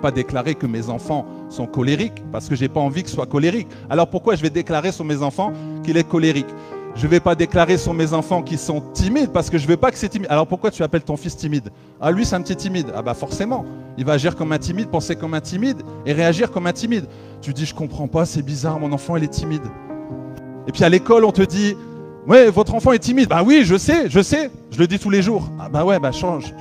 pas déclarer que mes enfants sont colériques parce que je n'ai pas envie qu'ils soient colériques. Alors pourquoi je vais déclarer sur mes enfants qu'il est colérique? Je ne vais pas déclarer sur mes enfants qu'ils sont timides parce que je ne veux pas que c'est timide. Alors pourquoi tu appelles ton fils timide? Ah, lui, c'est un petit timide. Ah bah forcément, il va agir comme un timide, penser comme un timide et réagir comme un timide. Tu dis, je comprends pas, c'est bizarre, mon enfant, il est timide. Et puis à l'école, on te dit, ouais, votre enfant est timide. Bah oui, je sais, je le dis tous les jours. Ah bah ouais, bah change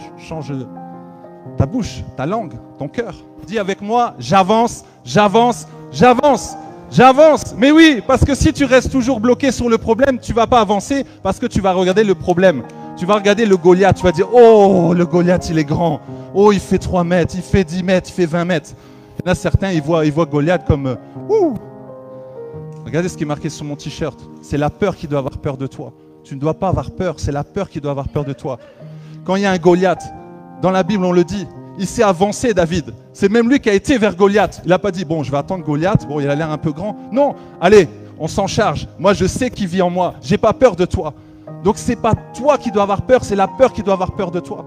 ta bouche, ta langue, ton cœur. Dis avec moi, j'avance, j'avance, j'avance. J'avance, mais oui, parce que si tu restes toujours bloqué sur le problème, tu ne vas pas avancer parce que tu vas regarder le problème. Tu vas regarder le Goliath, tu vas dire, oh, le Goliath, il est grand. Oh, il fait 3 mètres, il fait 10 mètres, il fait 20 mètres. Il y en a certains, ils voient Goliath comme, ouh. Regardez ce qui est marqué sur mon t-shirt. C'est la peur qui doit avoir peur de toi. Tu ne dois pas avoir peur, c'est la peur qui doit avoir peur de toi. Quand il y a un Goliath, dans la Bible, on le dit, il s'est avancé, David. C'est même lui qui a été vers Goliath. Il n'a pas dit, bon, je vais attendre Goliath. Bon, il a l'air un peu grand. Non, allez, on s'en charge. Moi, je sais qui vit en moi. Je n'ai pas peur de toi. Donc, ce n'est pas toi qui dois avoir peur, c'est la peur qui doit avoir peur de toi.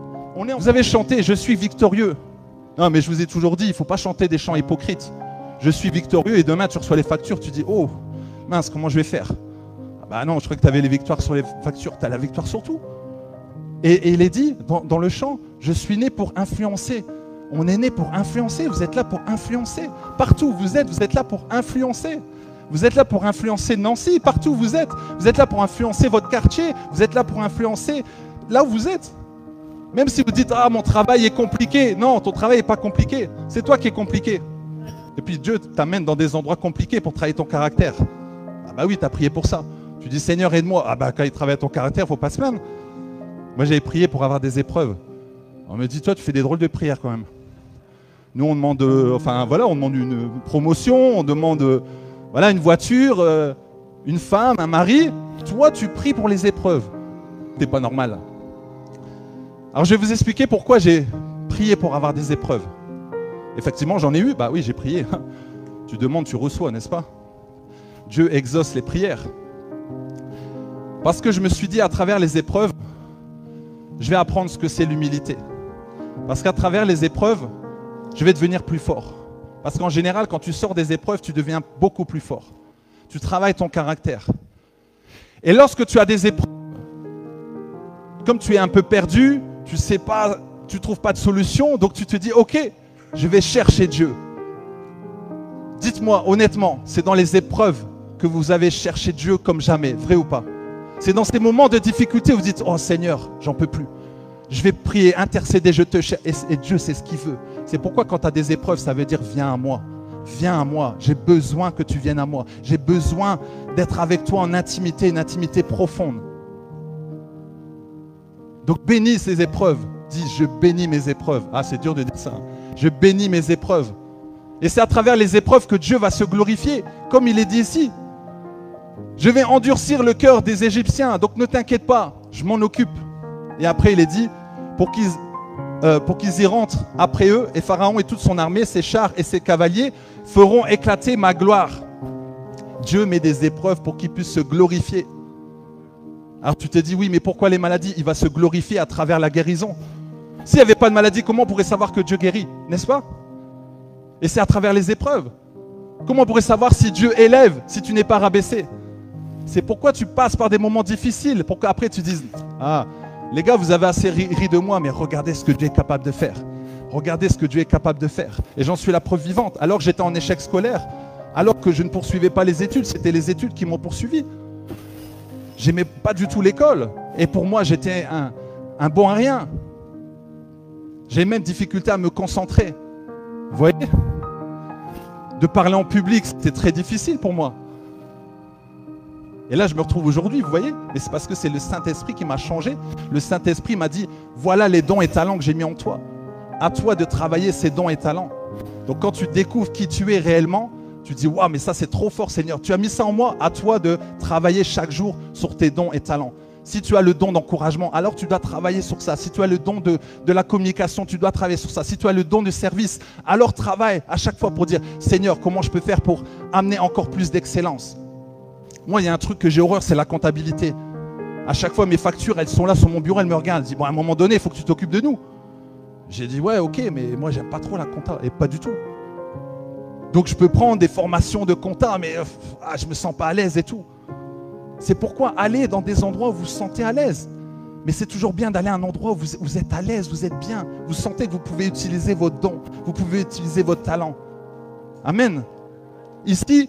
Vous avez chanté, je suis victorieux. Non, mais je vous ai toujours dit, il ne faut pas chanter des chants hypocrites. Je suis victorieux et demain, tu reçois les factures, tu dis, oh, mince, comment je vais faire? Ah bah non, je crois que tu avais les victoires sur les factures. Tu as la victoire sur tout. Et il est dit dans le chant, je suis né pour influencer. On est né pour influencer, vous êtes là pour influencer. Partout où vous êtes là pour influencer. Vous êtes là pour influencer Nancy, partout où vous êtes. Vous êtes là pour influencer votre quartier, vous êtes là pour influencer là où vous êtes. Même si vous dites, ah, mon travail est compliqué. Non, ton travail n'est pas compliqué, c'est toi qui es compliqué. Et puis Dieu t'amène dans des endroits compliqués pour travailler ton caractère. Ah bah oui, tu as prié pour ça. Tu dis, Seigneur, aide-moi. Ah bah quand il travaille ton caractère, il ne faut pas se plaindre. Moi, j'avais prié pour avoir des épreuves. On me dit, toi, tu fais des drôles de prières quand même. Nous, on demande, on demande une promotion, on demande, une voiture, une femme, un mari. Toi, tu pries pour les épreuves. C'est pas normal. Alors, je vais vous expliquer pourquoi j'ai prié pour avoir des épreuves. Effectivement, j'en ai eu. Bah oui, j'ai prié. Tu demandes, tu reçois, n'est-ce pas? Dieu exauce les prières. Parce que je me suis dit, à travers les épreuves, je vais apprendre ce que c'est l'humilité. Parce qu'à travers les épreuves, je vais devenir plus fort. Parce qu'en général, quand tu sors des épreuves, tu deviens beaucoup plus fort. Tu travailles ton caractère. Et lorsque tu as des épreuves, comme tu es un peu perdu, tu sais pas, tu trouves pas de solution, donc tu te dis, ok, je vais chercher Dieu. Dites-moi honnêtement, c'est dans les épreuves que vous avez cherché Dieu comme jamais, vrai ou pas? C'est dans ces moments de difficulté où vous dites, oh Seigneur, j'en peux plus. Je vais prier, intercéder, je te cherche. Et Dieu sait ce qu'il veut. C'est pourquoi quand tu as des épreuves, ça veut dire viens à moi. Viens à moi. J'ai besoin que tu viennes à moi. J'ai besoin d'être avec toi en intimité, une intimité profonde. Donc bénis ces épreuves. Dis, je bénis mes épreuves. Ah, c'est dur de dire ça. Je bénis mes épreuves. Et c'est à travers les épreuves que Dieu va se glorifier, comme il est dit ici. Je vais endurcir le cœur des Égyptiens, donc ne t'inquiète pas, je m'en occupe. Et après, il est dit, pour qu'ils y rentrent après eux, et Pharaon et toute son armée, ses chars et ses cavaliers, feront éclater ma gloire. Dieu met des épreuves pour qu'il puisse se glorifier. Alors tu te dis, oui, mais pourquoi les maladies? Il va se glorifier à travers la guérison. S'il n'y avait pas de maladie, comment on pourrait savoir que Dieu guérit? N'est-ce pas? Et c'est à travers les épreuves. Comment on pourrait savoir si Dieu élève, si tu n'es pas rabaissé? C'est pourquoi tu passes par des moments difficiles, pour qu'après tu dises, ah, les gars, vous avez assez ri de moi, mais regardez ce que Dieu est capable de faire. Regardez ce que Dieu est capable de faire. Et j'en suis la preuve vivante. Alors que j'étais en échec scolaire, alors que je ne poursuivais pas les études, c'était les études qui m'ont poursuivi. J'aimais pas du tout l'école. Et pour moi, j'étais un bon à rien. J'ai même difficulté à me concentrer. Vous voyez? De parler en public, c'était très difficile pour moi. Et là, je me retrouve aujourd'hui, vous voyez? Mais c'est parce que c'est le Saint-Esprit qui m'a changé. Le Saint-Esprit m'a dit, voilà les dons et talents que j'ai mis en toi. À toi de travailler ces dons et talents. Donc quand tu découvres qui tu es réellement, tu dis, waouh, mais ça c'est trop fort Seigneur. Tu as mis ça en moi, à toi de travailler chaque jour sur tes dons et talents. Si tu as le don d'encouragement, alors tu dois travailler sur ça. Si tu as le don de la communication, tu dois travailler sur ça. Si tu as le don de service, alors travaille à chaque fois pour dire, Seigneur, comment je peux faire pour amener encore plus d'excellence? Moi, il y a un truc que j'ai horreur, c'est la comptabilité. À chaque fois, mes factures, elles sont là sur mon bureau, elles me regardent. Elles disent, bon, à un moment donné, il faut que tu t'occupes de nous. J'ai dit, ouais, ok, mais moi, j'aime pas trop la compta. Et pas du tout. Donc, je peux prendre des formations de compta, mais je me sens pas à l'aise et tout. C'est pourquoi aller dans des endroits où vous vous sentez à l'aise. Mais c'est toujours bien d'aller à un endroit où vous êtes à l'aise, vous êtes bien. Vous sentez que vous pouvez utiliser vos dons. Vous pouvez utiliser votre talent. Amen. Ici,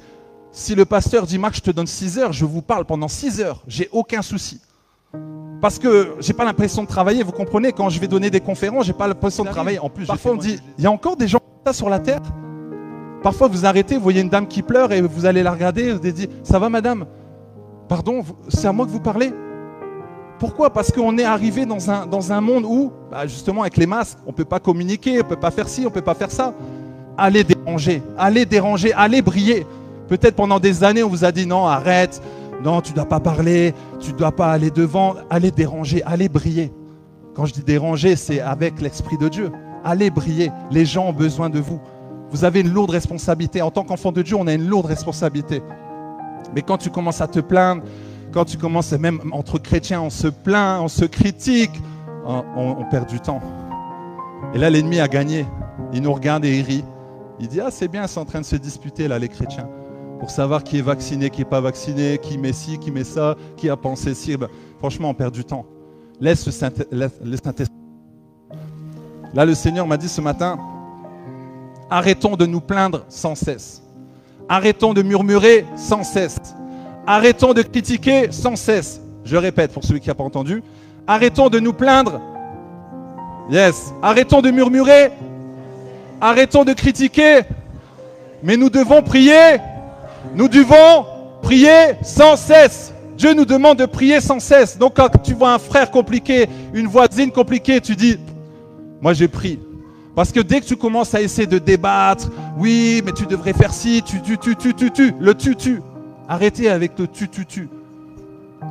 si le pasteur dit, Marc, je te donne 6 heures, je vous parle pendant 6 heures. J'ai aucun souci. Parce que je n'ai pas l'impression de travailler. Vous comprenez, quand je vais donner des conférences, je n'ai pas l'impression de travailler. En plus, parfois on me dit, il y a encore des gens comme ça sur la terre. Parfois vous arrêtez, vous voyez une dame qui pleure et vous allez la regarder, vous allez dire, ça va madame? Pardon, c'est à moi que vous parlez? Pourquoi? Parce qu'on est arrivé dans un monde où, justement avec les masques, on ne peut pas communiquer, on ne peut pas faire ci, on ne peut pas faire ça. Allez déranger, allez briller. Peut-être pendant des années, on vous a dit non, arrête, non, tu ne dois pas parler, tu ne dois pas aller devant, allez déranger, allez briller. Quand je dis déranger, c'est avec l'Esprit de Dieu. Allez briller, les gens ont besoin de vous. Vous avez une lourde responsabilité. En tant qu'enfant de Dieu, on a une lourde responsabilité. Mais quand tu commences à te plaindre, quand tu commences, même entre chrétiens, on se plaint, on se critique, on perd du temps. Et là, l'ennemi a gagné. Il nous regarde et il rit. Il dit, ah c'est bien, c'est en train de se disputer là, les chrétiens. Pour savoir qui est vacciné, qui n'est pas vacciné, qui met ci, qui met ça, qui a pensé ci. Franchement, on perd du temps. Laisse le Saint-Esprit. Là, le Seigneur m'a dit ce matin, arrêtons de nous plaindre sans cesse. Arrêtons de murmurer sans cesse. Arrêtons de critiquer sans cesse. Je répète pour celui qui n'a pas entendu. Arrêtons de nous plaindre. Yes. Arrêtons de murmurer. Arrêtons de critiquer. Mais nous devons prier. Nous devons prier sans cesse. Dieu nous demande de prier sans cesse. Donc quand tu vois un frère compliqué, une voisine compliquée, tu dis, moi j'ai prié. Parce que dès que tu commences à essayer de débattre, oui, mais tu devrais faire ci, le tu. Arrêtez avec le tu.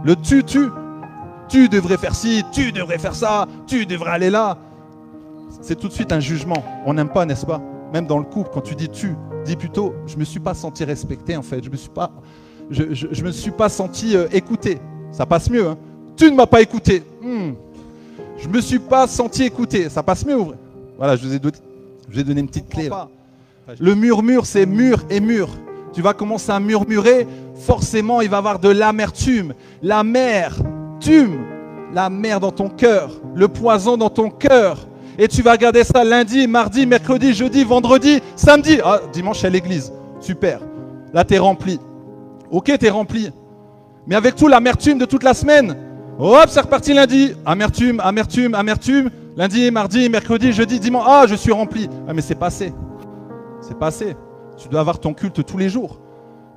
Le tu. Tu devrais faire ci, tu devrais faire ça, tu devrais aller là. C'est tout de suite un jugement. On n'aime pas, n'est-ce pas? Même dans le couple, quand tu dis tu, dis plutôt, je ne me suis pas senti respecté en fait. Je me suis pas senti écouté. Ça passe mieux. Hein. Tu ne m'as pas écouté. Je ne me suis pas senti écouté. Ça passe mieux, vrai. Voilà, je vous ai donné une petite clé. Là. Le murmure, c'est mur et mur. Tu vas commencer à murmurer, forcément, il va y avoir de l'amertume. L'amertume, la mer dans ton cœur, le poison dans ton cœur. Et tu vas regarder ça lundi, mardi, mercredi, jeudi, vendredi, samedi. Ah, dimanche à l'église. Super. Là, tu es rempli. Ok, tu es rempli. Mais avec tout l'amertume de toute la semaine, hop, c'est reparti lundi. Amertume. Lundi, mardi, mercredi, jeudi, dimanche. Ah, je suis rempli. Ah, mais c'est passé. C'est passé. Tu dois avoir ton culte tous les jours.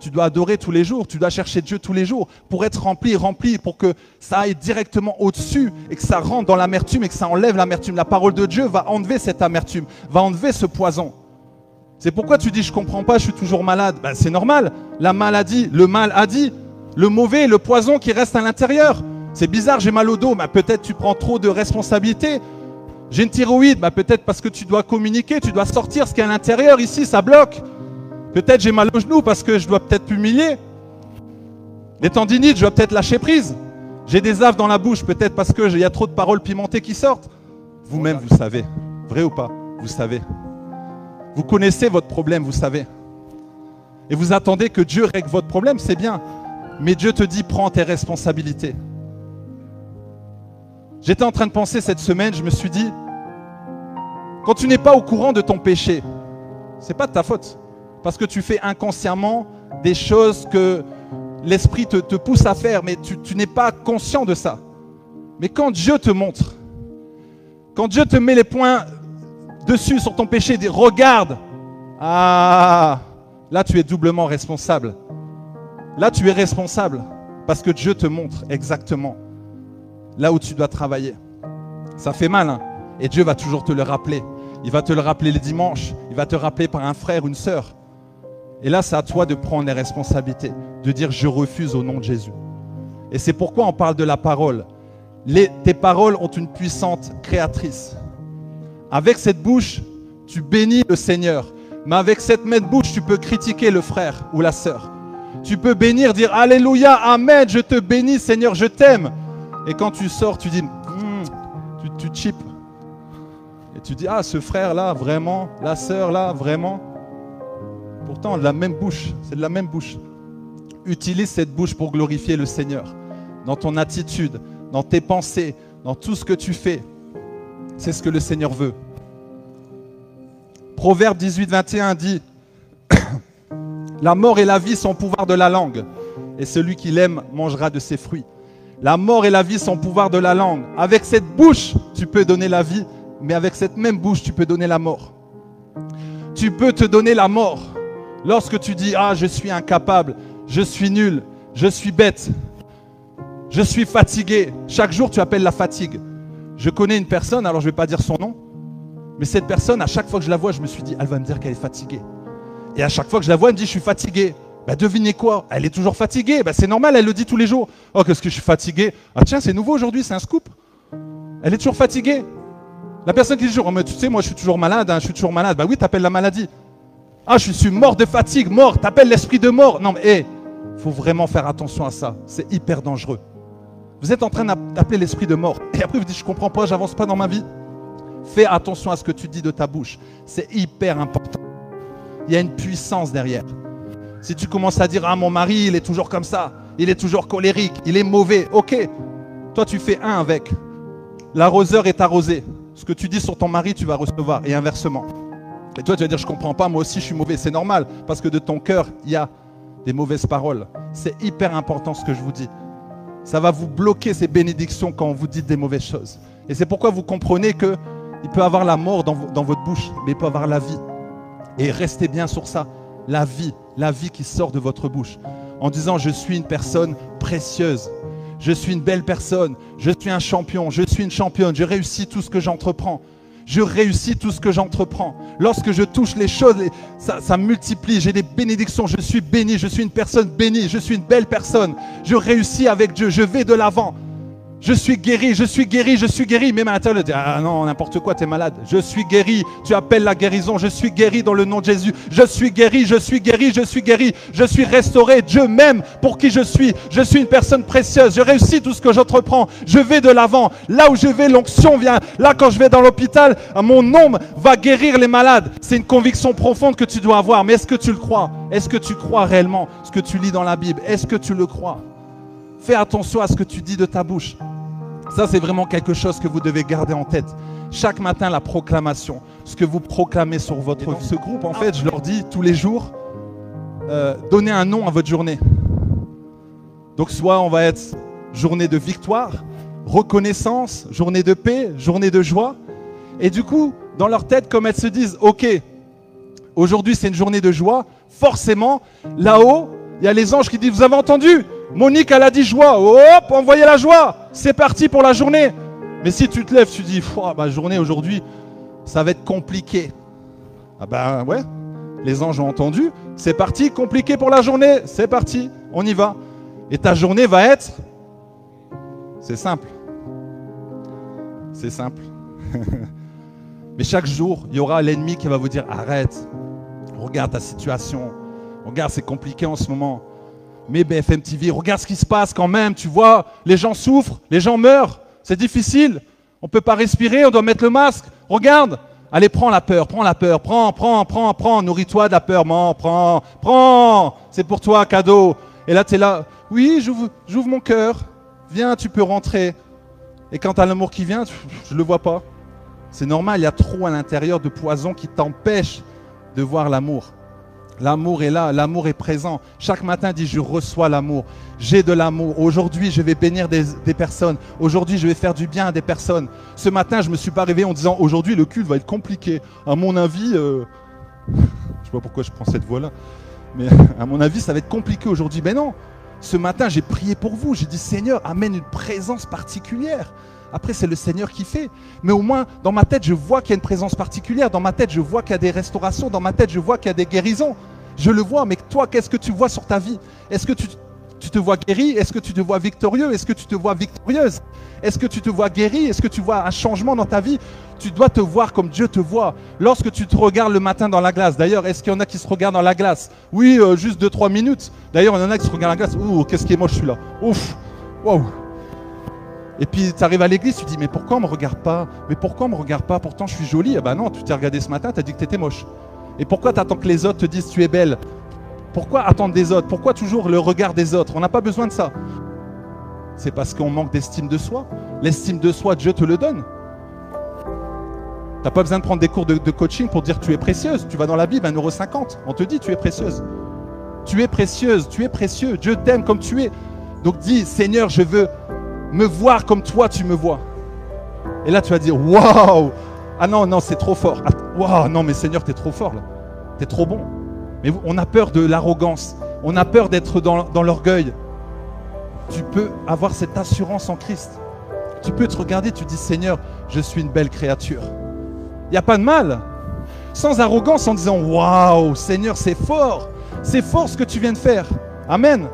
Tu dois adorer tous les jours. Tu dois chercher Dieu tous les jours pour être rempli, pour que ça aille directement au-dessus et que ça rentre dans l'amertume et que ça enlève l'amertume. La parole de Dieu va enlever cette amertume, va enlever ce poison. C'est pourquoi tu dis, je ne comprends pas, je suis toujours malade. Ben, c'est normal. La maladie, le mal a dit, le mauvais, le poison qui reste à l'intérieur. C'est bizarre, j'ai mal au dos. Ben, peut-être tu prends trop de responsabilités. J'ai une thyroïde, bah peut-être parce que tu dois communiquer, tu dois sortir ce qu'il y a à l'intérieur, ici ça bloque. Peut-être j'ai mal au genou parce que je dois peut-être m'humilier. Les tendinites, je dois peut-être lâcher prise. J'ai des aves dans la bouche, peut-être parce qu'il y a trop de paroles pimentées qui sortent. Vous-même, vous savez. Vrai ou pas? Vous savez. Vous connaissez votre problème, vous savez. Et vous attendez que Dieu règle votre problème, c'est bien. Mais Dieu te dit, prends tes responsabilités. J'étais en train de penser cette semaine, je me suis dit, quand tu n'es pas au courant de ton péché, c'est pas de ta faute. Parce que tu fais inconsciemment des choses que l'esprit te pousse à faire, mais tu n'es pas conscient de ça. Mais quand Dieu te montre, quand Dieu te met les points dessus sur ton péché, dit regarde, ah, là tu es doublement responsable. Là tu es responsable parce que Dieu te montre exactement là où tu dois travailler. Ça fait mal, hein? Et Dieu va toujours te le rappeler. Il va te le rappeler les dimanches. Il va te rappeler par un frère, une sœur. Et là, c'est à toi de prendre les responsabilités, de dire je refuse au nom de Jésus. Et c'est pourquoi on parle de la parole. Tes paroles ont une puissante créatrice. Avec cette bouche, tu bénis le Seigneur. Mais avec cette même bouche, tu peux critiquer le frère ou la sœur. Tu peux bénir, dire Alléluia, Amen, je te bénis Seigneur, je t'aime. Et quand tu sors, tu dis, tu chips. Et tu dis, ah, ce frère-là, vraiment, la sœur-là, vraiment. Pourtant, de la même bouche, c'est de la même bouche. Utilise cette bouche pour glorifier le Seigneur. Dans ton attitude, dans tes pensées, dans tout ce que tu fais. C'est ce que le Seigneur veut. Proverbe 18, 21 dit « La mort et la vie sont au pouvoir de la langue, et celui qui l'aime mangera de ses fruits. » La mort et la vie sont au pouvoir de la langue. Avec cette bouche, tu peux donner la vie, mais avec cette même bouche, tu peux donner la mort. Tu peux te donner la mort. Lorsque tu dis « Ah, je suis incapable, je suis nul, je suis bête, je suis fatigué. » Chaque jour, tu appelles la fatigue. Je connais une personne, alors je ne vais pas dire son nom, mais cette personne, à chaque fois que je la vois, je me suis dit, elle va me dire qu'elle est fatiguée. Et à chaque fois que je la vois, elle me dit, je suis fatiguée. Bah, devinez quoi? Elle est toujours fatiguée. Bah, c'est normal, elle le dit tous les jours. Oh, qu'est-ce que je suis fatiguée. Ah tiens, c'est nouveau aujourd'hui, c'est un scoop. Elle est toujours fatiguée. La personne qui dit, oh, mais tu sais, moi je suis toujours malade, hein, je suis toujours malade. Bah oui, t'appelles la maladie. Ah, je suis mort de fatigue, mort. T'appelles l'esprit de mort. Non, mais faut vraiment faire attention à ça. C'est hyper dangereux. Vous êtes en train d'appeler l'esprit de mort. Et après, vous dites, je comprends pas, j'avance pas dans ma vie. Fais attention à ce que tu dis de ta bouche. C'est hyper important. Il y a une puissance derrière. Si tu commences à dire, ah, mon mari, il est toujours comme ça. Il est toujours colérique. Il est mauvais. Ok. Toi, tu fais un avec. L'arroseur est arrosé. Ce que tu dis sur ton mari, tu vas recevoir. Et inversement. Et toi, tu vas dire, je comprends pas, moi aussi, je suis mauvais. C'est normal. Parce que de ton cœur, il y a des mauvaises paroles. C'est hyper important ce que je vous dis. Ça va vous bloquer ces bénédictions quand vous dites des mauvaises choses. Et c'est pourquoi vous comprenez que il peut avoir la mort dans votre bouche, mais il peut avoir la vie. Et restez bien sur ça. La vie qui sort de votre bouche. En disant, je suis une personne précieuse. Je suis une belle personne. Je suis un champion. Je suis une championne. Je réussis tout ce que j'entreprends. Je réussis tout ce que j'entreprends. Lorsque je touche les choses, ça multiplie. J'ai des bénédictions. Je suis béni. Je suis une personne bénie. Je suis une belle personne. Je réussis avec Dieu. Je vais de l'avant. Je suis guéri, je suis guéri, je suis guéri. Même à l'intérieur, dit, ah non, n'importe quoi, tu es malade. Je suis guéri. Tu appelles la guérison. Je suis guéri dans le nom de Jésus. Je suis guéri, je suis guéri, je suis guéri. Je suis restauré. Dieu m'aime pour qui je suis. Je suis une personne précieuse. Je réussis tout ce que j'entreprends. Je vais de l'avant. Là où je vais, l'onction vient. Là, quand je vais dans l'hôpital, mon nom va guérir les malades. C'est une conviction profonde que tu dois avoir. Mais est-ce que tu le crois? Est-ce que tu crois réellement ce que tu lis dans la Bible? Est-ce que tu le crois? Fais attention à ce que tu dis de ta bouche. Ça, c'est vraiment quelque chose que vous devez garder en tête. Chaque matin, la proclamation, ce que vous proclamez sur votre vie. Ce groupe, en fait, je leur dis tous les jours, donnez un nom à votre journée. Donc, soit on va être journée de victoire, reconnaissance, journée de paix, journée de joie. Et du coup, dans leur tête, comme elles se disent, ok, aujourd'hui, c'est une journée de joie, forcément, là-haut, il y a les anges qui disent, vous avez entendu? Monique, elle a dit joie. Hop, envoyez la joie. C'est parti pour la journée. Mais si tu te lèves, tu dis, ma journée aujourd'hui, ça va être compliqué. Ah ben ouais, les anges ont entendu. C'est parti, compliqué pour la journée. C'est parti, on y va. Et ta journée va être... C'est simple. C'est simple. Mais chaque jour, il y aura l'ennemi qui va vous dire, arrête. Regarde ta situation. Regarde, c'est compliqué en ce moment. Mais BFM TV, regarde ce qui se passe quand même, tu vois, les gens souffrent, les gens meurent, c'est difficile, on ne peut pas respirer, on doit mettre le masque, regarde, allez, prends la peur, prends, nourris-toi de la peur, prends, c'est pour toi, cadeau. Et là, tu es là, oui, j'ouvre mon cœur, viens, tu peux rentrer. Et quand tu as l'amour qui vient, je ne le vois pas. C'est normal, il y a trop à l'intérieur de poison qui t'empêche de voir l'amour. L'amour est là, l'amour est présent. Chaque matin, dis, je reçois l'amour. J'ai de l'amour. Aujourd'hui, je vais bénir des personnes. Aujourd'hui, je vais faire du bien à des personnes. Ce matin, je ne me suis pas réveillé en disant, aujourd'hui, le culte va être compliqué. À mon avis, je ne sais pas pourquoi je prends cette voie-là, mais à mon avis, ça va être compliqué aujourd'hui. Mais non, ce matin, j'ai prié pour vous. J'ai dit, Seigneur, amène une présence particulière. Après, c'est le Seigneur qui fait. Mais au moins, dans ma tête, je vois qu'il y a une présence particulière. Dans ma tête, je vois qu'il y a des restaurations. Dans ma tête, je vois qu'il y a des guérisons. Je le vois, mais toi, qu'est-ce que tu vois sur ta vie? Est-ce que tu te vois guéri? Est-ce que tu te vois victorieux? Est-ce que tu te vois victorieuse? Est-ce que tu te vois guéri? Est-ce que tu vois un changement dans ta vie? Tu dois te voir comme Dieu te voit. Lorsque tu te regardes le matin dans la glace. D'ailleurs, est-ce qu'il y en a qui se regardent dans la glace? Oui, juste 2-3 minutes. D'ailleurs, il y en a qui se regardent dans la glace. Ouh, qu'est-ce qui est moche celui-là. Ouf, wow. Et puis tu arrives à l'église, tu dis mais pourquoi on me regarde pas? Mais pourquoi on me regarde pas? Pourtant je suis jolie. Ah bah non, tu t'es regardé ce matin, tu as dit que tu étais moche. Et pourquoi tu attends que les autres te disent tu es belle? Pourquoi attendre des autres? Pourquoi toujours le regard des autres? On n'a pas besoin de ça. C'est parce qu'on manque d'estime de soi. L'estime de soi, Dieu te le donne. Tu n'as pas besoin de prendre des cours de coaching pour dire tu es précieuse. Tu vas dans la Bible, 1,50 €. On te dit tu es précieuse. Tu es précieuse, tu es précieux. Dieu t'aime comme tu es. Donc dis, Seigneur, je veux me voir comme toi tu me vois. Et là tu vas dire, waouh! Ah non, non, c'est trop fort. Waouh, non, mais Seigneur, tu es trop fort là. Tu es trop bon. Mais on a peur de l'arrogance. On a peur d'être dans l'orgueil. Tu peux avoir cette assurance en Christ. Tu peux te regarder, tu dis, Seigneur, je suis une belle créature. Il n'y a pas de mal. Sans arrogance, en disant, waouh, Seigneur, c'est fort. C'est fort ce que tu viens de faire. Amen.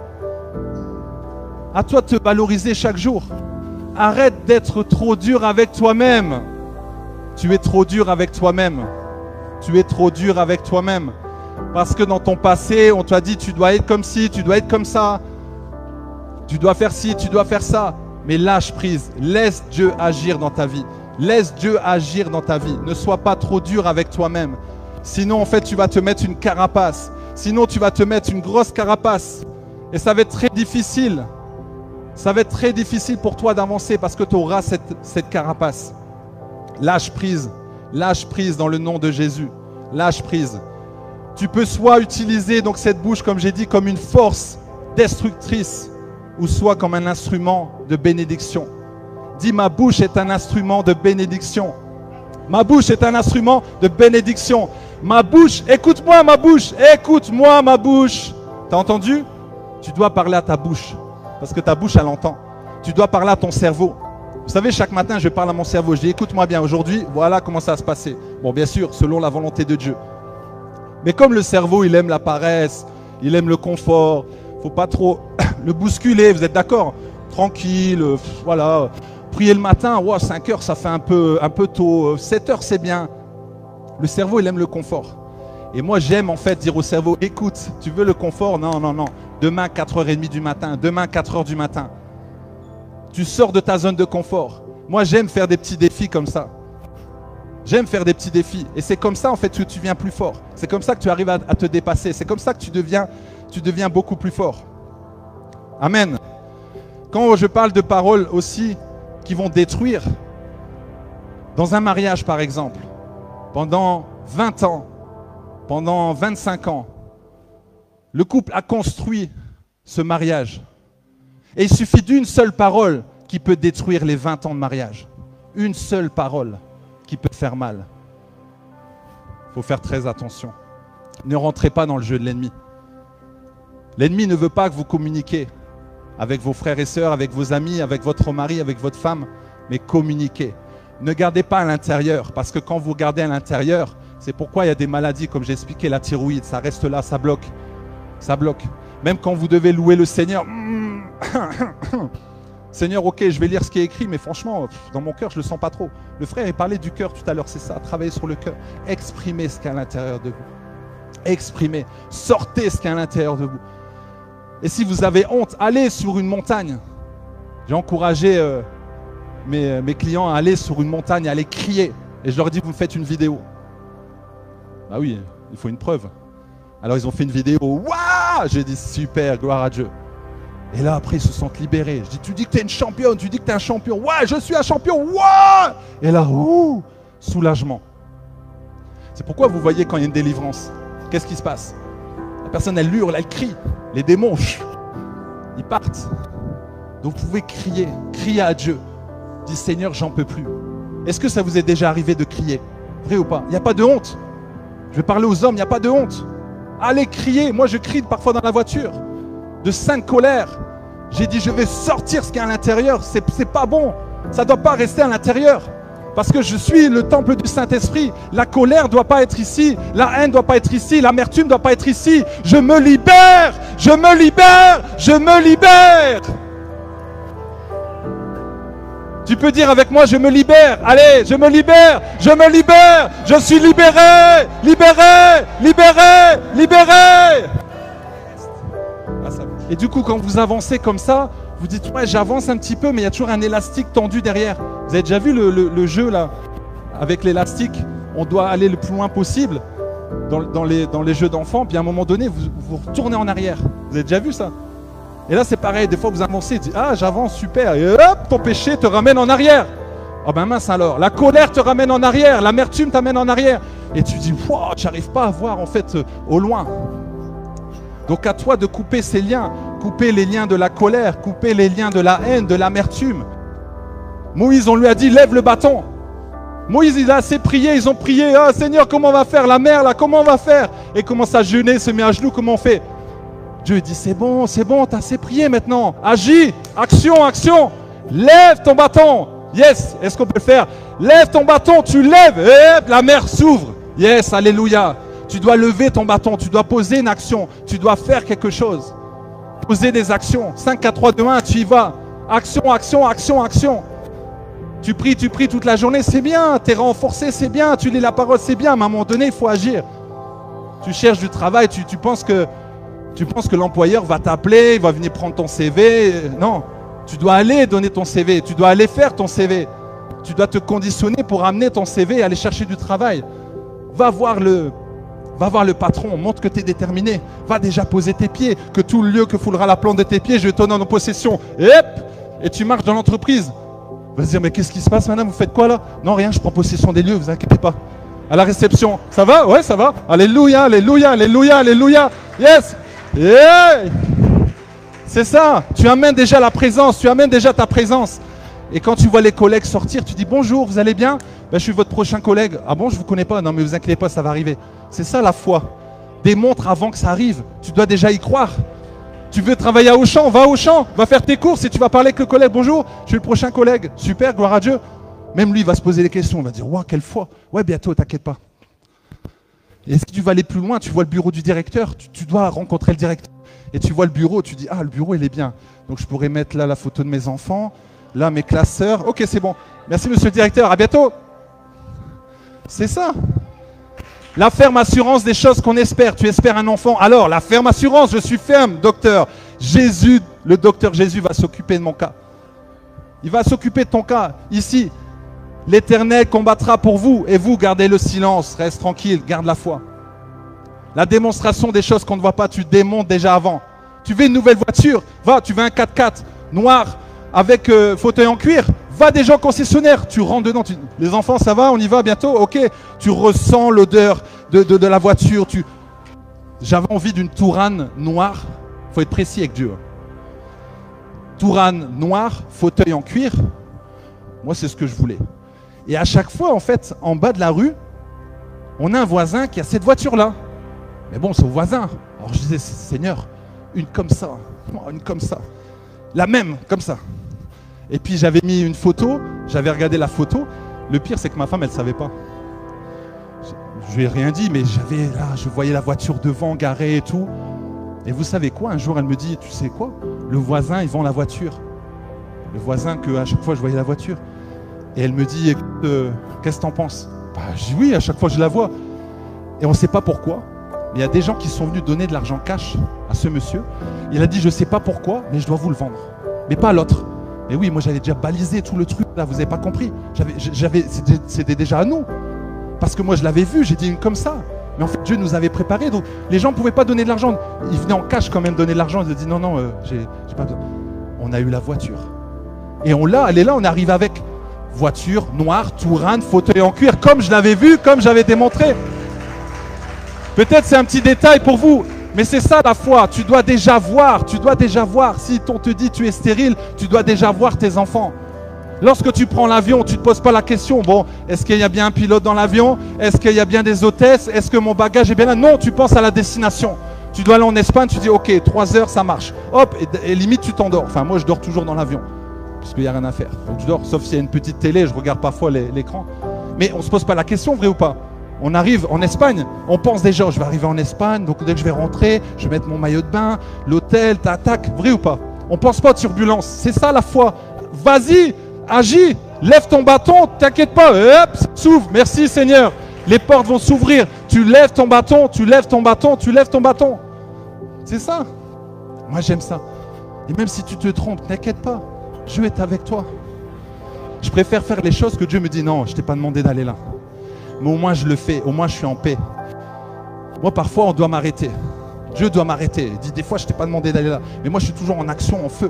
À toi de te valoriser chaque jour. Arrête d'être trop dur avec toi-même. Tu es trop dur avec toi-même. Tu es trop dur avec toi-même. Parce que dans ton passé, on t'a dit tu dois être comme ci, tu dois être comme ça. Tu dois faire ci, tu dois faire ça. Mais lâche prise. Laisse Dieu agir dans ta vie. Laisse Dieu agir dans ta vie. Ne sois pas trop dur avec toi-même. Sinon, en fait, tu vas te mettre une carapace. Sinon, tu vas te mettre une grosse carapace. Et ça va être très difficile. Ça va être très difficile pour toi d'avancer parce que tu auras cette carapace. Lâche prise dans le nom de Jésus. Lâche prise. Tu peux soit utiliser donc cette bouche, comme j'ai dit, comme une force destructrice ou soit comme un instrument de bénédiction. Dis, ma bouche est un instrument de bénédiction. Ma bouche est un instrument de bénédiction. Ma bouche, écoute-moi ma bouche, écoute-moi ma bouche. T'as entendu? Tu dois parler à ta bouche. Parce que ta bouche, elle entend. Tu dois parler à ton cerveau. Vous savez, chaque matin, je parle à mon cerveau. Je dis, écoute-moi bien, aujourd'hui, voilà comment ça va se passer. Bon, bien sûr, selon la volonté de Dieu. Mais comme le cerveau, il aime la paresse, il aime le confort, il ne faut pas trop le bousculer, vous êtes d'accord? Tranquille, voilà. Prier le matin, wow, 5 heures, ça fait un peu tôt. 7 heures, c'est bien. Le cerveau, il aime le confort. Et moi, j'aime en fait dire au cerveau, écoute, tu veux le confort? Non, non, non. Demain, 4h30 du matin. Demain, 4h du matin. Tu sors de ta zone de confort. Moi, j'aime faire des petits défis comme ça. J'aime faire des petits défis. Et c'est comme ça, en fait, que tu deviens plus fort. C'est comme ça que tu arrives à te dépasser. C'est comme ça que tu deviens beaucoup plus fort. Amen. Quand je parle de paroles aussi qui vont détruire, dans un mariage, par exemple, pendant 20 ans, pendant 25 ans, le couple a construit ce mariage. Et il suffit d'une seule parole qui peut détruire les 20 ans de mariage. Une seule parole qui peut faire mal. Il faut faire très attention. Ne rentrez pas dans le jeu de l'ennemi. L'ennemi ne veut pas que vous communiquiez avec vos frères et sœurs, avec vos amis, avec votre mari, avec votre femme, mais communiquez. Ne gardez pas à l'intérieur, parce que quand vous gardez à l'intérieur, c'est pourquoi il y a des maladies, comme j'ai expliqué, la thyroïde, ça reste là, ça bloque. Ça bloque. Même quand vous devez louer le Seigneur, Seigneur, ok, je vais lire ce qui est écrit, mais franchement, dans mon cœur, je ne le sens pas trop. Le frère, il parlait du cœur tout à l'heure, c'est ça, travailler sur le cœur. Exprimez ce qu'il y a à l'intérieur de vous. Exprimez, sortez ce qu'il y a à l'intérieur de vous. Et si vous avez honte, allez sur une montagne. J'ai encouragé mes clients à aller sur une montagne, à aller crier. Et je leur ai dit, vous me faites une vidéo. Bah oui, il faut une preuve. Alors ils ont fait une vidéo. Waouh! J'ai dit, super, gloire à Dieu. Et là, après, ils se sentent libérés. Je dis, tu dis que tu es une championne, tu dis que tu es un champion. Ouais, je suis un champion. Ouais! Et là, ouh, soulagement. C'est pourquoi vous voyez quand il y a une délivrance, qu'est-ce qui se passe? La personne, elle hurle, elle crie. Les démons, ils partent. Donc vous pouvez crier, crier à Dieu. Dis, Seigneur, j'en peux plus. Est-ce que ça vous est déjà arrivé de crier? Vrai ou pas? Il n'y a pas de honte. Je vais parler aux hommes, il n'y a pas de honte. Allez crier. Moi, je crie parfois dans la voiture. De sainte colère. J'ai dit, je vais sortir ce qu'il y a à l'intérieur. C'est pas bon. Ça ne doit pas rester à l'intérieur. Parce que je suis le temple du Saint-Esprit. La colère ne doit pas être ici. La haine ne doit pas être ici. L'amertume ne doit pas être ici. Je me libère. Je me libère. Je me libère. Tu peux dire avec moi, je me libère. Allez, je me libère. Je me libère. Je suis libéré. Libéré. Libéré. Libéré. Et du coup, quand vous avancez comme ça, Vous dites, ouais, j'avance un petit peu, mais il y a toujours un élastique tendu derrière. Vous avez déjà vu le jeu là, avec l'élastique? On doit aller le plus loin possible dans les jeux d'enfants, puis à un moment donné, vous retournez en arrière. Vous avez déjà vu ça? Et là, c'est pareil, des fois, vous avancez, tu dis, ah, j'avance, super, et hop, ton péché te ramène en arrière. Ah ben mince alors, la colère te ramène en arrière, l'amertume t'amène en arrière. Et tu dis, wow, j'arrive pas à voir en fait au loin. Donc à toi de couper ces liens, couper les liens de la colère, couper les liens de la haine, de l'amertume. Moïse, on lui a dit, lève le bâton. Moïse, il a assez prié, ils ont prié, ah Seigneur, comment on va faire? La mer là, comment on va faire? Et commence à jeûner, se met à genoux, comment on fait? Dieu dit, c'est bon, t'as assez prié maintenant. Agis, action, action. Lève ton bâton. Yes, est-ce qu'on peut le faire? Lève ton bâton, tu lèves, et la mer s'ouvre. Yes, alléluia. Tu dois lever ton bâton, tu dois poser une action, tu dois faire quelque chose. Poser des actions. 5, 4, 3, 2, 1, tu y vas. Action, action, action, action. Tu pries toute la journée, c'est bien. Tu es renforcé, c'est bien. Tu lis la parole, c'est bien. Mais à un moment donné, il faut agir. Tu cherches du travail, tu penses que l'employeur va t'appeler, il va venir prendre ton CV. Non. Tu dois aller donner ton CV, tu dois aller faire ton CV. Tu dois te conditionner pour amener ton CV et aller chercher du travail. Va voir le patron, montre que tu es déterminé. Va déjà poser tes pieds, que tout le lieu que foulera la plante de tes pieds, je vais te donner en possession. Et tu marches dans l'entreprise. Va se dire, mais qu'est-ce qui se passe, madame? Vous faites quoi là? Non, rien, je prends possession des lieux, vous inquiétez pas. À la réception, ça va? Ouais, ça va. Alléluia, alléluia, alléluia, alléluia. Yes! Yeah! C'est ça, tu amènes déjà la présence, tu amènes déjà ta présence. Et quand tu vois les collègues sortir, tu dis bonjour, vous allez bien? Ben, je suis votre prochain collègue. Ah bon, je ne vous connais pas? Non, mais vous inquiétez pas, ça va arriver. C'est ça la foi. Démontre avant que ça arrive. Tu dois déjà y croire. Tu veux travailler à Auchan? Va à Auchan, va faire tes courses et tu vas parler avec le collègue. Bonjour, je suis le prochain collègue. Super, gloire à Dieu. Même lui, il va se poser des questions. Il va dire, waouh, quelle foi. Ouais, bientôt, t'inquiète pas. Et si tu vas aller plus loin, tu vois le bureau du directeur, tu dois rencontrer le directeur. Et tu vois le bureau, tu dis, ah, le bureau, il est bien. Donc, je pourrais mettre là la photo de mes enfants, là, mes classeurs. Ok, c'est bon. Merci, monsieur le directeur. À bientôt. C'est ça. La ferme assurance des choses qu'on espère. Tu espères un enfant. Alors, la ferme assurance, je suis ferme, docteur. Jésus, le docteur Jésus va s'occuper de mon cas. Il va s'occuper de ton cas. Ici, l'Éternel combattra pour vous. Et vous, gardez le silence. Reste tranquille, garde la foi. La démonstration des choses qu'on ne voit pas, tu démontres déjà avant. Tu veux une nouvelle voiture? Va, tu veux un 4x4 noir avec fauteuil en cuir? Va déjà au concessionnaire, tu rentres dedans. Les enfants, ça va, on y va bientôt? Ok. Tu ressens l'odeur de la voiture. J'avais envie d'une Tourane noire. Il faut être précis avec Dieu. Tourane noire, fauteuil en cuir. Moi, c'est ce que je voulais. Et à chaque fois, en fait, en bas de la rue, on a un voisin qui a cette voiture-là. Mais bon, c'est au voisin. Alors je disais, Seigneur, une comme ça, une comme ça. La même, comme ça. Et puis j'avais mis une photo, j'avais regardé la photo. Le pire, c'est que ma femme, elle ne savait pas. Je lui ai rien dit, mais je voyais la voiture devant, garée et tout. Et vous savez quoi? Un jour, elle me dit, tu sais quoi? Le voisin, il vend la voiture. Le voisin qu'à chaque fois, je voyais la voiture. Et elle me dit, écoute, qu'est-ce que t'en penses? Bah, je dis oui, à chaque fois, je la vois. Et on ne sait pas pourquoi. Il y a des gens qui sont venus donner de l'argent cash à ce monsieur. Il a dit, je ne sais pas pourquoi, mais je dois vous le vendre. Mais pas à l'autre. Mais oui, moi j'avais déjà balisé tout le truc, là, vous n'avez pas compris. C'était déjà à nous. Parce que moi je l'avais vu, j'ai dit une comme ça. Mais en fait, Dieu nous avait préparé. Donc les gens ne pouvaient pas donner de l'argent. Ils venaient en cash quand même donner de l'argent. Ils ont dit, non, j'ai pas besoin. On a eu la voiture. Et on l'a, elle est là, on arrive avec. Voiture, noire, Tourane, fauteuil en cuir, comme je l'avais vu, comme j'avais démontré. Peut-être c'est un petit détail pour vous, mais c'est ça la foi. Tu dois déjà voir. Si on te dit tu es stérile, tu dois déjà voir tes enfants. Lorsque tu prends l'avion, tu ne te poses pas la question, bon, est-ce qu'il y a bien un pilote dans l'avion? Est-ce qu'il y a bien des hôtesses? Est-ce que mon bagage est bien là? Non, tu penses à la destination. Tu dois aller en Espagne, tu dis ok, 3 heures, ça marche. Hop, et limite tu t'endors. Enfin, moi je dors toujours dans l'avion, parce qu'il n'y a rien à faire. Donc je dors, sauf s'il y a une petite télé, je regarde parfois l'écran. Mais on ne se pose pas la question, vrai ou pas? On arrive en Espagne, on pense déjà, je vais arriver en Espagne, donc dès que je vais rentrer, je vais mettre mon maillot de bain, l'hôtel, tac, vrai ou pas? On ne pense pas de turbulence, c'est ça la foi. Vas-y, agis, lève ton bâton, t'inquiète pas, hop, ça s'ouvre, merci Seigneur. Les portes vont s'ouvrir, tu lèves ton bâton, tu lèves ton bâton, tu lèves ton bâton. C'est ça. Moi j'aime ça. Et même si tu te trompes, t'inquiète pas. Dieu est avec toi. Je préfère faire les choses que Dieu me dit non, je t'ai pas demandé d'aller là. Mais au moins je le fais, au moins je suis en paix. Moi parfois on doit m'arrêter. Dieu doit m'arrêter. Il dit des fois je t'ai pas demandé d'aller là. Mais moi je suis toujours en action, en feu.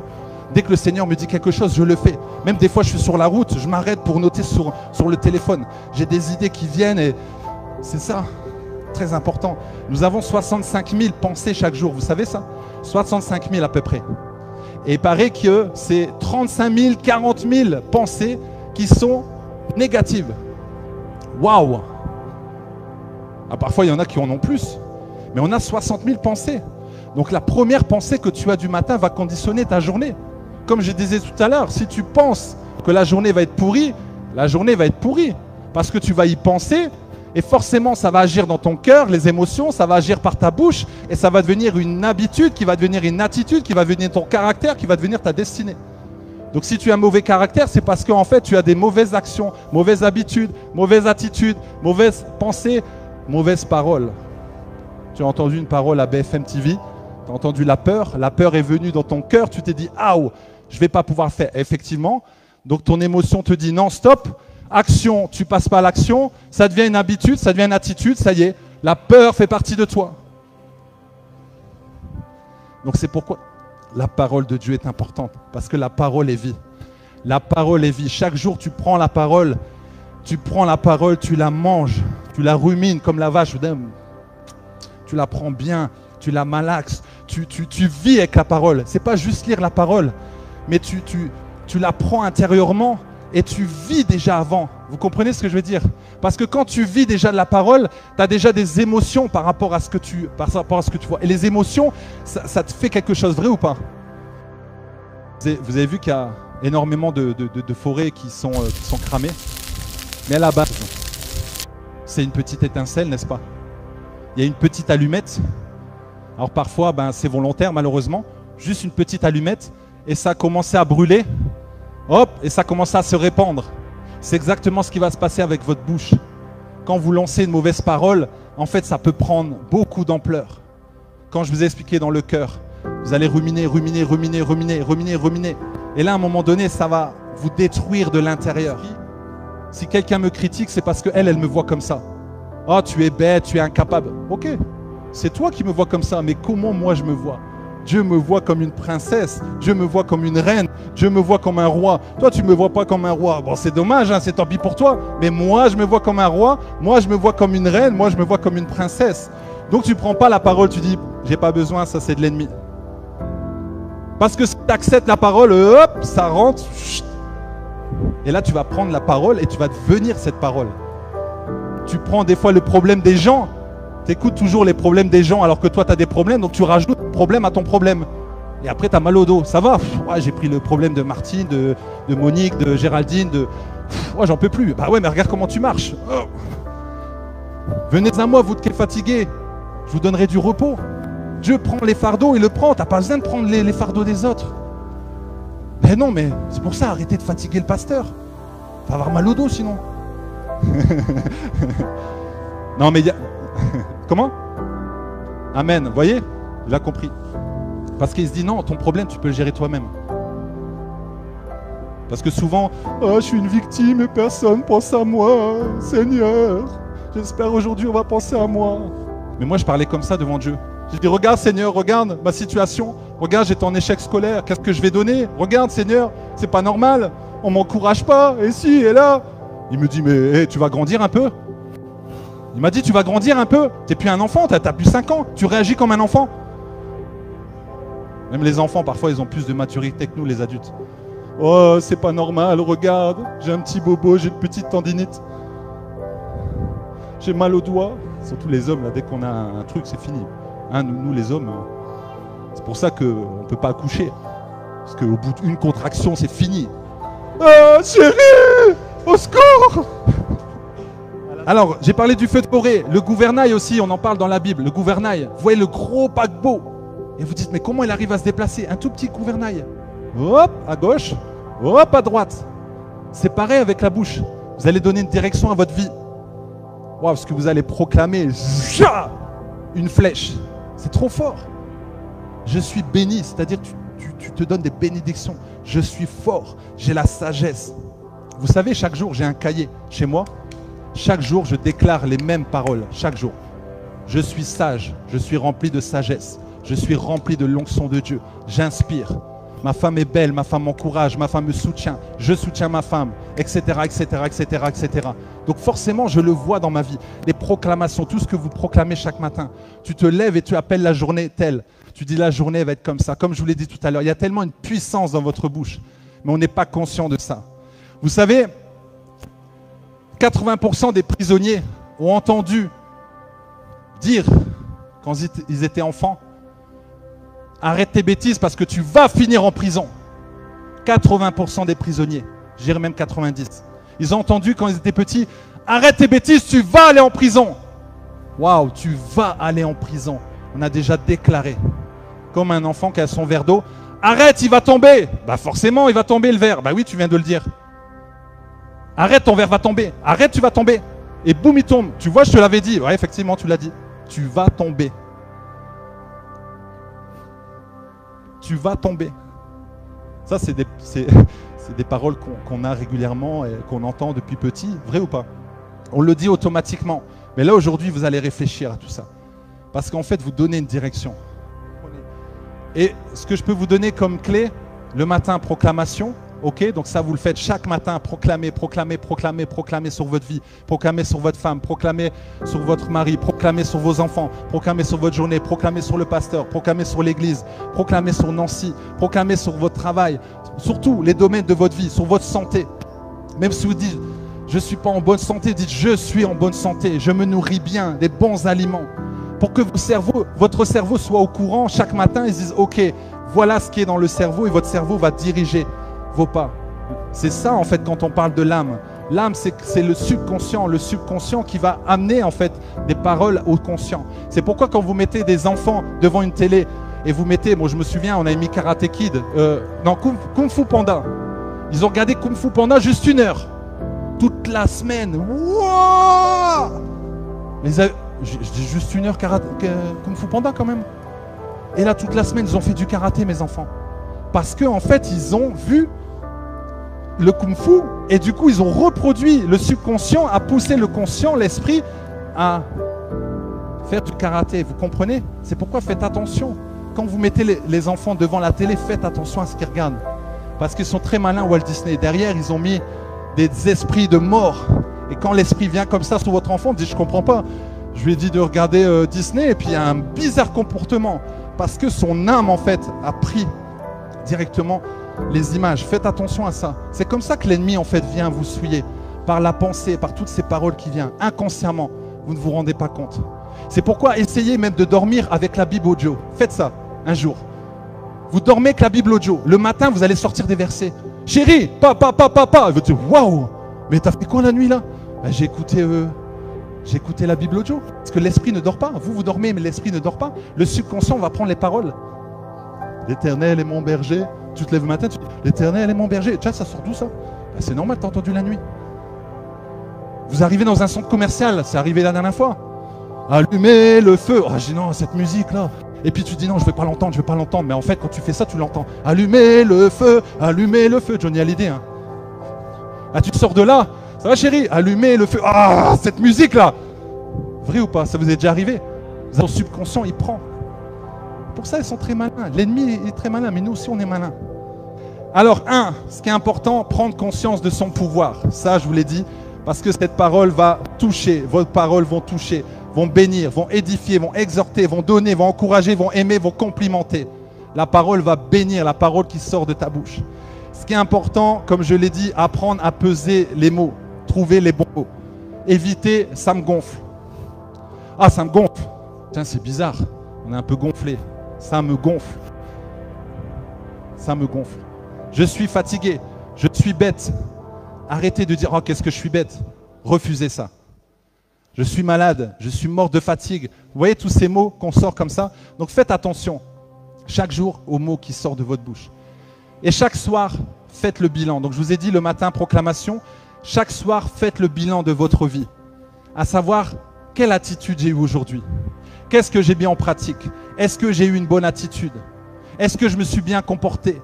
Dès que le Seigneur me dit quelque chose, je le fais. Même des fois je suis sur la route, je m'arrête pour noter sur le téléphone. J'ai des idées qui viennent et c'est ça, très important. Nous avons 65 000 pensées chaque jour, vous savez ça? 65 000 à peu près. Et il paraît que c'est 35 000, 40 000 pensées qui sont négatives. Waouh! Ah, parfois, il y en a qui en ont plus. Mais on a 60 000 pensées. Donc la première pensée que tu as du matin va conditionner ta journée. Comme je disais tout à l'heure, si tu penses que la journée va être pourrie, la journée va être pourrie. Parce que tu vas y penser. Et forcément, ça va agir dans ton cœur, les émotions, ça va agir par ta bouche, et ça va devenir une habitude, qui va devenir une attitude, qui va devenir ton caractère, qui va devenir ta destinée. Donc si tu as un mauvais caractère, c'est parce qu'en fait, tu as des mauvaises actions, mauvaises habitudes, mauvaises attitudes, mauvaises pensées, mauvaises paroles. Tu as entendu une parole à BFM TV, tu as entendu la peur est venue dans ton cœur, tu t'es dit « Ah, je ne vais pas pouvoir faire ». Effectivement, donc ton émotion te dit « Non, stop ». Action, tu passes pas à l'action, ça devient une habitude, ça devient une attitude, ça y est, la peur fait partie de toi. Donc c'est pourquoi la parole de Dieu est importante, parce que la parole est vie. La parole est vie. Chaque jour, tu prends la parole, tu la manges, tu la rumines comme la vache, tu la prends bien, tu la malaxes, tu vis avec la parole. C'est pas juste lire la parole, mais tu la prends intérieurement. Et tu vis déjà avant. Vous comprenez ce que je veux dire? Parce que quand tu vis déjà de la parole, tu as déjà des émotions par rapport à ce que tu vois. Et les émotions, ça te fait quelque chose, vrai ou pas? Vous avez vu qu'il y a énormément de forêts qui sont cramées. Mais à la base, c'est une petite étincelle, n'est-ce pas? Il y a une petite allumette. Alors parfois, c'est volontaire malheureusement. Juste une petite allumette. Et ça a commencé à brûler. Hop, et ça commence à se répandre. C'est exactement ce qui va se passer avec votre bouche. Quand vous lancez une mauvaise parole, en fait, ça peut prendre beaucoup d'ampleur. Quand je vous ai expliqué dans le cœur, vous allez ruminer. Et là, à un moment donné, ça va vous détruire de l'intérieur. Si quelqu'un me critique, c'est parce qu'elle me voit comme ça. Oh, tu es bête, tu es incapable. Ok, c'est toi qui me vois comme ça, mais comment moi je me vois? Dieu me voit comme une princesse, Dieu me voit comme une reine, Dieu me voit comme un roi. Toi, tu ne me vois pas comme un roi. Bon, c'est dommage, hein, c'est tant pis pour toi. Mais moi, je me vois comme un roi, moi, je me vois comme une reine, moi, je me vois comme une princesse. Donc, tu ne prends pas la parole, tu dis, j'ai pas besoin, ça, c'est de l'ennemi. Parce que si tu acceptes la parole, hop, ça rentre. Chut. Et là, tu vas prendre la parole et tu vas devenir cette parole. Tu prends des fois le problème des gens. Tu écoutes toujours les problèmes des gens alors que toi tu as des problèmes, donc tu rajoutes un problème à ton problème. Et après tu as mal au dos. Ça va, j'ai pris le problème de Martine, de Monique, de Géraldine, j'en peux plus. Bah ouais, mais regarde comment tu marches. Oh. Venez à moi, vous qui êtes fatigués, je vous donnerai du repos. Dieu prend les fardeaux, il le prend. Tu n'as pas besoin de prendre les fardeaux des autres. Mais non, mais c'est pour ça, arrêtez de fatiguer le pasteur. Tu vas avoir mal au dos sinon. Non mais il y a... Comment? Amen. Vous voyez? Il a compris. Parce qu'il se dit non, ton problème, tu peux le gérer toi-même. Parce que souvent, oh, je suis une victime et personne pense à moi. Seigneur, j'espère aujourd'hui on va penser à moi. Mais moi, je parlais comme ça devant Dieu. Je dis, regarde Seigneur, regarde ma situation. Regarde, j'étais en échec scolaire. Qu'est-ce que je vais donner? Regarde Seigneur, c'est pas normal. On m'encourage pas. Et si, et là. Il me dit, mais tu vas grandir un peu? Il m'a dit, tu vas grandir un peu. T'es plus un enfant, t'as plus 5 ans. Tu réagis comme un enfant. Même les enfants, parfois, ils ont plus de maturité que nous, les adultes. Oh, c'est pas normal, regarde. J'ai un petit bobo, j'ai une petite tendinite. J'ai mal au doigt. Surtout les hommes, là, dès qu'on a un truc, c'est fini. Hein, nous, les hommes, c'est pour ça qu'on ne peut pas accoucher. Parce qu'au bout d'une contraction, c'est fini. Ah, chérie, au secours! Alors, j'ai parlé du feu de forêt, le gouvernail aussi, on en parle dans la Bible, le gouvernail. Vous voyez le gros paquebot. Et vous dites, mais comment il arrive à se déplacer? Un tout petit gouvernail. Hop, à gauche, hop, à droite. C'est pareil avec la bouche. Vous allez donner une direction à votre vie. Waouh, ce que vous allez proclamer, une flèche. C'est trop fort. Je suis béni, c'est-à-dire que tu te donnes des bénédictions. Je suis fort, j'ai la sagesse. Vous savez, chaque jour, j'ai un cahier chez moi. Chaque jour, je déclare les mêmes paroles. Chaque jour. Je suis sage, je suis rempli de sagesse. Je suis rempli de l'onction de Dieu. J'inspire. Ma femme est belle, ma femme m'encourage, ma femme me soutient. Je soutiens ma femme, etc., etc., etc., etc. Donc forcément, je le vois dans ma vie. Les proclamations, tout ce que vous proclamez chaque matin. Tu te lèves et tu appelles la journée telle. Tu dis la journée va être comme ça. Comme je vous l'ai dit tout à l'heure, il y a tellement une puissance dans votre bouche. Mais on n'est pas conscient de ça. Vous savez, 80% des prisonniers ont entendu dire, quand ils étaient enfants, arrête tes bêtises parce que tu vas finir en prison. 80% des prisonniers, je dirais même 90%. Ils ont entendu quand ils étaient petits, arrête tes bêtises, tu vas aller en prison. Waouh, tu vas aller en prison. On a déjà déclaré, comme un enfant qui a son verre d'eau, arrête, il va tomber. Bah forcément, il va tomber le verre. Bah oui, tu viens de le dire. Arrête, ton verre va tomber. Arrête, tu vas tomber. Et boum, il tombe. Tu vois, je te l'avais dit. Ouais, effectivement, tu l'as dit. Tu vas tomber. Tu vas tomber. Ça, c'est des paroles qu'on a régulièrement et qu'on entend depuis petit. Vrai ou pas? On le dit automatiquement. Mais là, aujourd'hui, vous allez réfléchir à tout ça. Parce qu'en fait, vous donnez une direction. Et ce que je peux vous donner comme clé, le matin, proclamation. Ok, donc ça vous le faites chaque matin, proclamez, proclamez, proclamez, proclamez sur votre vie, proclamez sur votre femme, proclamez sur votre mari, proclamez sur vos enfants, proclamez sur votre journée, proclamez sur le pasteur, proclamez sur l'église, proclamez sur Nancy, proclamez sur votre travail, sur tous les domaines de votre vie, sur votre santé. Même si vous dites, je ne suis pas en bonne santé, dites, je suis en bonne santé, je me nourris bien, des bons aliments. Pour que votre cerveau soit au courant, chaque matin, ils disent, ok, voilà ce qui est dans le cerveau et votre cerveau va diriger vos pas. C'est ça en fait quand on parle de l'âme. L'âme c'est le subconscient qui va amener en fait des paroles au conscient. C'est pourquoi quand vous mettez des enfants devant une télé et vous mettez, moi je me souviens on a mis Karate Kid, non Kung Fu Panda. Ils ont regardé Kung Fu Panda juste 1 heure. Toute la semaine. Wouah! Mais je dis juste 1 heure Kung Fu Panda quand même. Et là toute la semaine ils ont fait du karaté mes enfants. Parce qu'en fait ils ont vu le kung-fu et du coup ils ont reproduit le subconscient, à pousser le conscient, l'esprit à faire du karaté. Vous comprenez? C'est pourquoi faites attention. Quand vous mettez les enfants devant la télé, faites attention à ce qu'ils regardent. Parce qu'ils sont très malins Walt Disney. Derrière ils ont mis des esprits de mort. Et quand l'esprit vient comme ça sur votre enfant, vous dites je comprends pas. Je lui ai dit de regarder Disney et puis il y a un bizarre comportement. Parce que son âme en fait a pris directement les images. Faites attention à ça. C'est comme ça que l'ennemi en fait vient vous souiller. Par la pensée, par toutes ces paroles qui viennent. Inconsciemment, vous ne vous rendez pas compte. C'est pourquoi essayez même de dormir avec la Bible audio. Faites ça un jour. Vous dormez avec la Bible audio. Le matin, vous allez sortir des versets. Chérie, papa. Elle va dire waouh, mais t'as fait quoi la nuit là? Ben, j'ai écouté la Bible audio. Parce que l'esprit ne dort pas. Vous dormez, mais l'esprit ne dort pas. Le subconscient va prendre les paroles. L'Éternel est mon berger. Tu te lèves le matin, tu dis l'Éternel est mon berger. Tiens, ça sort d'où ça? Ben, c'est normal, t'as entendu la nuit. Vous arrivez dans un centre commercial, c'est arrivé la dernière fois. Allumez le feu. Oh, je dis non, cette musique là. Et puis tu dis non, je ne vais pas l'entendre. Mais en fait, quand tu fais ça, tu l'entends. Allumez le feu, Johnny Hallyday. Hein. Ah, tu sors de là. Ça va chérie? Allumez le feu. Ah, cette musique là. Vrai ou pas? Ça vous est déjà arrivé? Votre subconscient, il prend. Pour ça, ils sont très malins. L'ennemi est très malin, mais nous aussi, on est malins. Alors, ce qui est important, prendre conscience de son pouvoir. Ça, je vous l'ai dit, parce que cette parole va toucher, vos paroles vont toucher, vont bénir, vont édifier, vont exhorter, vont donner, vont encourager, vont aimer, vont complimenter. La parole va bénir, la parole qui sort de ta bouche. Ce qui est important, comme je l'ai dit, apprendre à peser les mots, trouver les bons mots. Éviter, ça me gonfle. Ah, ça me gonfle. Tiens, c'est bizarre, on est un peu gonflé. Ça me gonfle. Ça me gonfle. Je suis fatigué. Je suis bête. Arrêtez de dire « Oh, qu'est-ce que je suis bête ?» Refusez ça. Je suis malade. Je suis mort de fatigue. Vous voyez tous ces mots qu'on sort comme ça? Donc faites attention chaque jour aux mots qui sortent de votre bouche. Et chaque soir, faites le bilan. Donc je vous ai dit le matin, proclamation. Chaque soir, faites le bilan de votre vie. À savoir, quelle attitude j'ai eue aujourd'hui? Qu'est-ce que j'ai mis en pratique? Est-ce que j'ai eu une bonne attitude? Est-ce que je me suis bien comporté?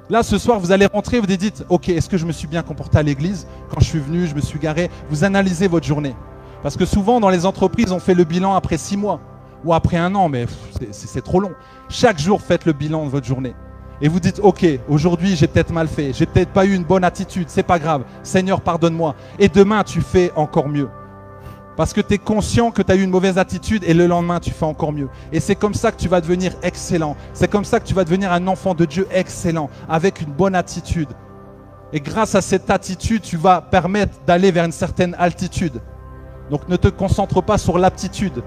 Là, ce soir, vous allez rentrer, vous dites, ok, est-ce que je me suis bien comporté à l'église? Quand je suis venu, je me suis garé. Vous analysez votre journée. Parce que souvent, dans les entreprises, on fait le bilan après 6 mois ou après 1 an, mais c'est trop long. Chaque jour, faites le bilan de votre journée. Et vous dites, ok, aujourd'hui, j'ai peut-être mal fait, j'ai peut-être pas eu une bonne attitude, c'est pas grave. Seigneur, pardonne-moi. Et demain, tu fais encore mieux. Parce que tu es conscient que tu as eu une mauvaise attitude et le lendemain, tu fais encore mieux. Et c'est comme ça que tu vas devenir excellent. C'est comme ça que tu vas devenir un enfant de Dieu excellent, avec une bonne attitude. Et grâce à cette attitude, tu vas permettre d'aller vers une certaine altitude. Donc ne te concentre pas sur l'aptitude.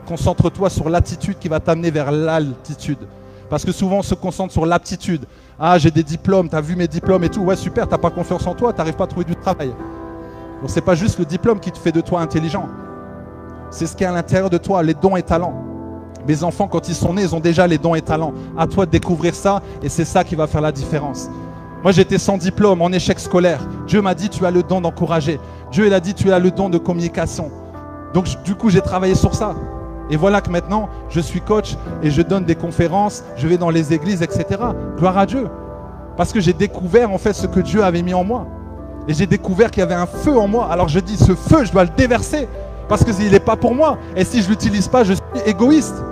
Concentre-toi sur l'attitude qui va t'amener vers l'altitude. Parce que souvent on se concentre sur l'aptitude. Ah, j'ai des diplômes, tu as vu mes diplômes et tout. Ouais, super, tu n'as pas confiance en toi, tu n'arrives pas à trouver du travail. Donc ce n'est pas juste le diplôme qui te fait de toi intelligent. C'est ce qui est à l'intérieur de toi, les dons et talents. Mes enfants, quand ils sont nés, ils ont déjà les dons et talents. À toi de découvrir ça et c'est ça qui va faire la différence. Moi, j'étais sans diplôme, en échec scolaire. Dieu m'a dit, tu as le don d'encourager. Dieu, il a dit, tu as le don de communication. Donc, du coup, j'ai travaillé sur ça. Et voilà que maintenant, je suis coach et je donne des conférences, je vais dans les églises, etc. Gloire à Dieu. Parce que j'ai découvert, en fait, ce que Dieu avait mis en moi. Et j'ai découvert qu'il y avait un feu en moi. Alors, je dis, ce feu, je dois le déverser. Parce qu'il n'est pas pour moi. Et si je ne l'utilise pas, je suis égoïste.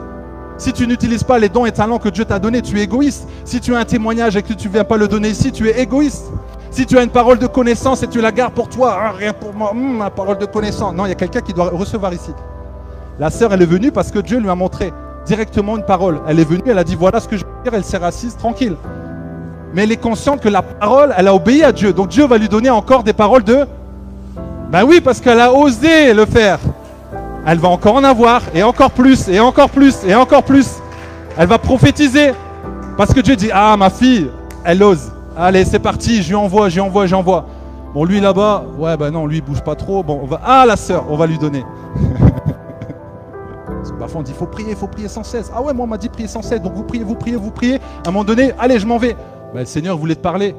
Si tu n'utilises pas les dons et talents que Dieu t'a donnés, tu es égoïste. Si tu as un témoignage et que tu ne viens pas le donner ici, tu es égoïste. Si tu as une parole de connaissance et tu la gardes pour toi, ah, rien pour moi, ma parole de connaissance. Non, il y a quelqu'un qui doit recevoir ici. La sœur, elle est venue parce que Dieu lui a montré directement une parole. Elle est venue, elle a dit, voilà ce que je veux dire, elle s'est assise tranquille. Mais elle est consciente que la parole, elle a obéi à Dieu. Donc Dieu va lui donner encore des paroles de... Ben oui, parce qu'elle a osé le faire. Elle va encore en avoir, et encore plus, et encore plus, et encore plus. Elle va prophétiser. Parce que Dieu dit, ah, ma fille, elle ose. Allez, c'est parti, je lui envoie, je lui envoie, j'envoie. Bon, lui là-bas, ouais, ben non, lui, il bouge pas trop. Bon, on va... Ah, la sœur, on va lui donner. Parce que parfois, on dit, il faut prier sans cesse. Ah ouais, moi, on m'a dit prier sans cesse. Donc, vous priez, vous priez, vous priez. À un moment donné, allez, je m'en vais. Ben, le Seigneur voulait te parler.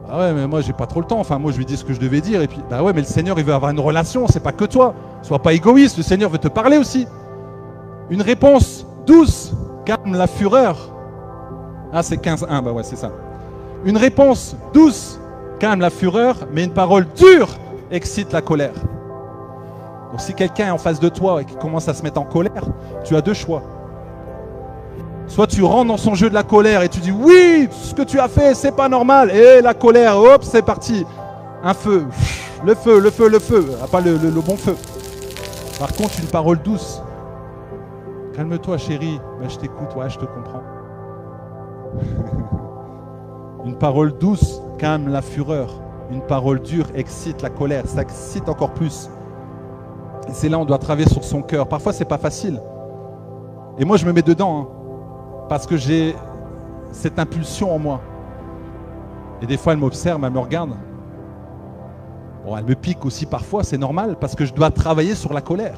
Ah ouais, mais moi, j'ai pas trop le temps. Enfin, moi, je lui dis ce que je devais dire. Et puis, bah ouais, mais le Seigneur, il veut avoir une relation. C'est pas que toi. Sois pas égoïste. Le Seigneur veut te parler aussi. Une réponse douce calme la fureur. Ah, c'est 15-1. Bah ouais, c'est ça. Une réponse douce calme la fureur, mais une parole dure excite la colère. Donc, si quelqu'un est en face de toi et qui commence à se mettre en colère, tu as deux choix. Soit tu rentres dans son jeu de la colère et tu dis oui, ce que tu as fait, c'est pas normal. Et la colère, hop, c'est parti. Un feu, le feu, le feu, le feu. Pas le bon feu. Par contre, une parole douce. Calme-toi, chérie. Ben, je t'écoute, ouais, je te comprends. Une parole douce calme la fureur. Une parole dure excite la colère. Ça excite encore plus. Et c'est là on doit travailler sur son cœur. Parfois, c'est pas facile. Et moi, je me mets dedans. Hein. Parce que j'ai cette impulsion en moi. Et des fois, elle m'observe, elle me regarde. Bon, elle me pique aussi parfois, c'est normal, parce que je dois travailler sur la colère.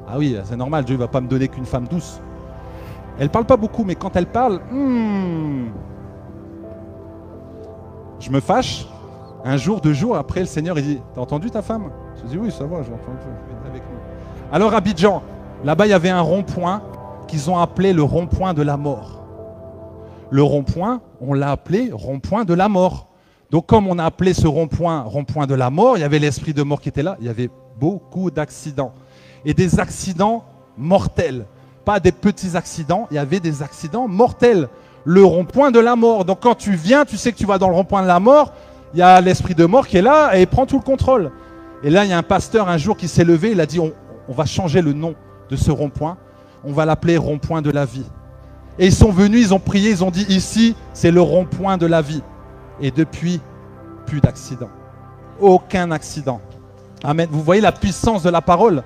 Ah oui, c'est normal, Dieu ne va pas me donner qu'une femme douce. Elle ne parle pas beaucoup, mais quand elle parle, je me fâche. Un jour, 2 jours après, le Seigneur, il dit, t'as entendu ta femme? Je dis, oui, ça va, j'ai entendu, viens avec nous. Alors, Abidjan, là-bas, il y avait un rond-point qu'ils ont appelé le rond-point de la mort. Le rond-point, on l'a appelé rond-point de la mort. Donc comme on a appelé ce rond-point de la mort, il y avait l'esprit de mort qui était là, il y avait beaucoup d'accidents. Et des accidents mortels. Pas des petits accidents, il y avait des accidents mortels. Le rond-point de la mort. Donc quand tu viens, tu sais que tu vas dans le rond-point de la mort, il y a l'esprit de mort qui est là et il prend tout le contrôle. Et là, il y a un pasteur un jour qui s'est levé, il a dit, on va changer le nom de ce rond-point. On va l'appeler rond-point de la vie. Et ils sont venus, ils ont prié, ils ont dit ici, c'est le rond-point de la vie. Et depuis, plus d'accident. Aucun accident. Amen. Vous voyez la puissance de la parole?